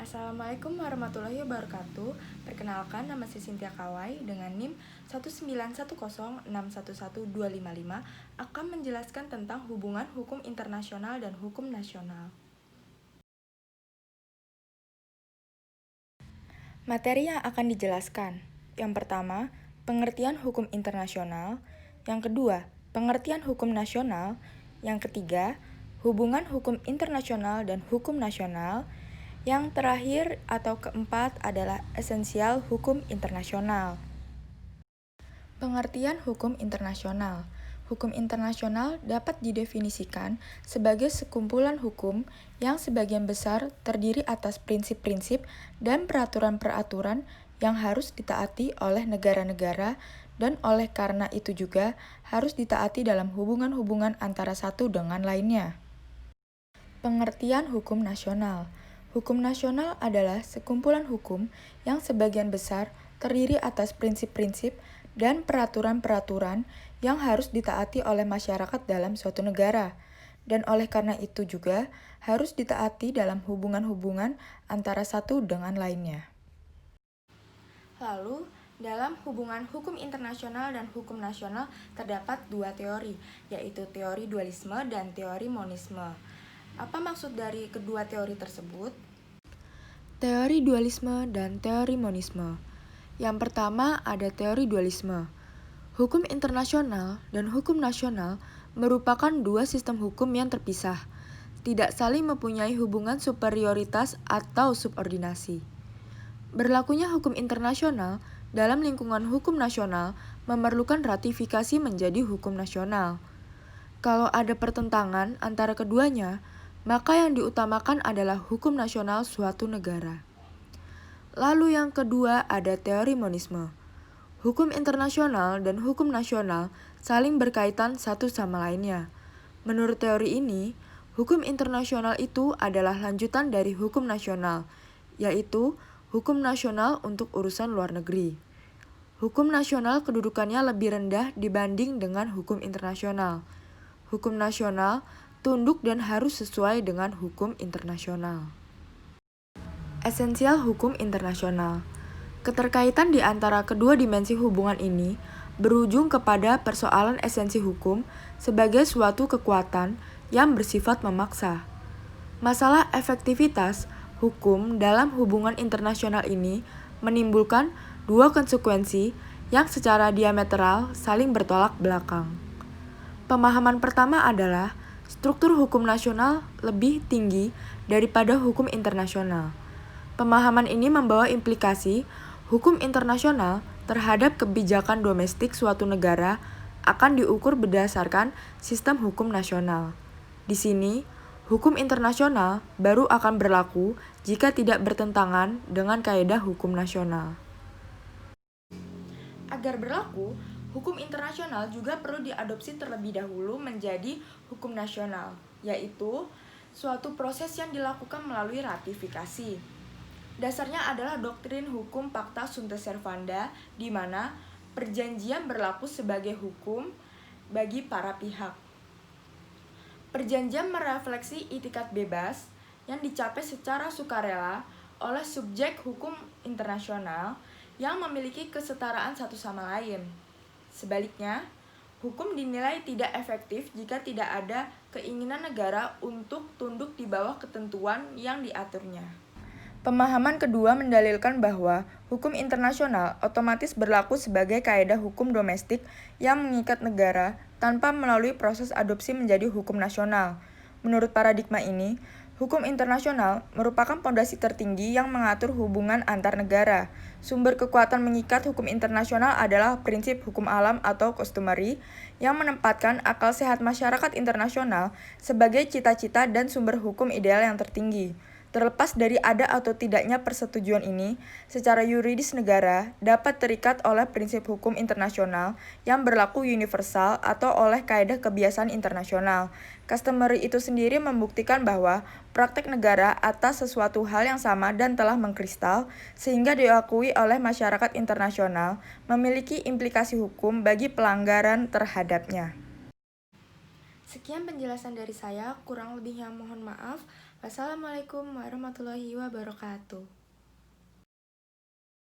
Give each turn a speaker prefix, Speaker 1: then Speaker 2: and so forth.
Speaker 1: Assalamualaikum warahmatullahi wabarakatuh. Perkenalkan, nama saya Cynthia Kawai dengan NIM 19106111255 akan menjelaskan tentang hubungan hukum internasional dan hukum nasional. Materi yang akan dijelaskan. Yang pertama, pengertian hukum internasional. Yang kedua, pengertian hukum nasional. Yang ketiga, hubungan hukum internasional dan hukum nasional. Yang terakhir atau keempat adalah esensial hukum internasional. Pengertian hukum internasional. Hukum internasional dapat didefinisikan sebagai sekumpulan hukum yang sebagian besar terdiri atas prinsip-prinsip dan peraturan-peraturan yang harus ditaati oleh negara-negara dan oleh karena itu juga harus ditaati dalam hubungan-hubungan antara satu dengan lainnya. Pengertian hukum nasional. Hukum nasional adalah sekumpulan hukum yang sebagian besar terdiri atas prinsip-prinsip dan peraturan-peraturan yang harus ditaati oleh masyarakat dalam suatu negara, dan oleh karena itu juga harus ditaati dalam hubungan-hubungan antara satu dengan lainnya. Lalu, dalam hubungan hukum internasional dan hukum nasional terdapat dua teori, yaitu teori dualisme dan teori monisme. Apa maksud dari kedua teori tersebut? Teori dualisme dan teori monisme. Yang pertama ada teori dualisme. Hukum internasional dan hukum nasional merupakan dua sistem hukum yang terpisah, tidak saling mempunyai hubungan superioritas atau subordinasi. Berlakunya hukum internasional dalam lingkungan hukum nasional memerlukan ratifikasi menjadi hukum nasional. Kalau ada pertentangan antara keduanya, maka yang diutamakan adalah hukum nasional suatu negara. Lalu yang kedua ada teori monisme. Hukum internasional dan hukum nasional saling berkaitan satu sama lainnya. Menurut teori ini, hukum internasional itu adalah lanjutan dari hukum nasional, yaitu hukum nasional untuk urusan luar negeri. Hukum nasional kedudukannya lebih rendah dibanding dengan hukum internasional. Hukum nasional tunduk dan harus sesuai dengan hukum internasional. Esensial hukum internasional. Keterkaitan di antara kedua dimensi hubungan ini berujung kepada persoalan esensi hukum sebagai suatu kekuatan yang bersifat memaksa. Masalah efektivitas hukum dalam hubungan internasional ini menimbulkan dua konsekuensi yang secara diametral saling bertolak belakang. Pemahaman pertama adalah struktur hukum nasional lebih tinggi daripada hukum internasional. Pemahaman ini membawa implikasi hukum internasional terhadap kebijakan domestik suatu negara akan diukur berdasarkan sistem hukum nasional. Di sini, hukum internasional baru akan berlaku jika tidak bertentangan dengan kaidah hukum nasional. Agar berlaku, hukum internasional juga perlu diadopsi terlebih dahulu menjadi hukum nasional, yaitu suatu proses yang dilakukan melalui ratifikasi. Dasarnya adalah doktrin hukum Pacta Sunt Servanda, di mana perjanjian berlaku sebagai hukum bagi para pihak. Perjanjian merefleksi itikat bebas yang dicapai secara sukarela oleh subjek hukum internasional yang memiliki kesetaraan satu sama lain. Sebaliknya, hukum dinilai tidak efektif jika tidak ada keinginan negara untuk tunduk di bawah ketentuan yang diaturnya. Pemahaman kedua mendalilkan bahwa hukum internasional otomatis berlaku sebagai kaidah hukum domestik yang mengikat negara tanpa melalui proses adopsi menjadi hukum nasional. Menurut paradigma ini, hukum internasional merupakan pondasi tertinggi yang mengatur hubungan antar negara. Sumber kekuatan mengikat hukum internasional adalah prinsip hukum alam atau customary yang menempatkan akal sehat masyarakat internasional sebagai cita-cita dan sumber hukum ideal yang tertinggi. Terlepas dari ada atau tidaknya persetujuan ini, secara yuridis negara dapat terikat oleh prinsip hukum internasional yang berlaku universal atau oleh kaidah kebiasaan internasional. Customary itu sendiri membuktikan bahwa praktek negara atas sesuatu hal yang sama dan telah mengkristal, sehingga diakui oleh masyarakat internasional, memiliki implikasi hukum bagi pelanggaran terhadapnya. Sekian penjelasan dari saya, kurang lebihnya mohon maaf. Wassalamualaikum warahmatullahi wabarakatuh.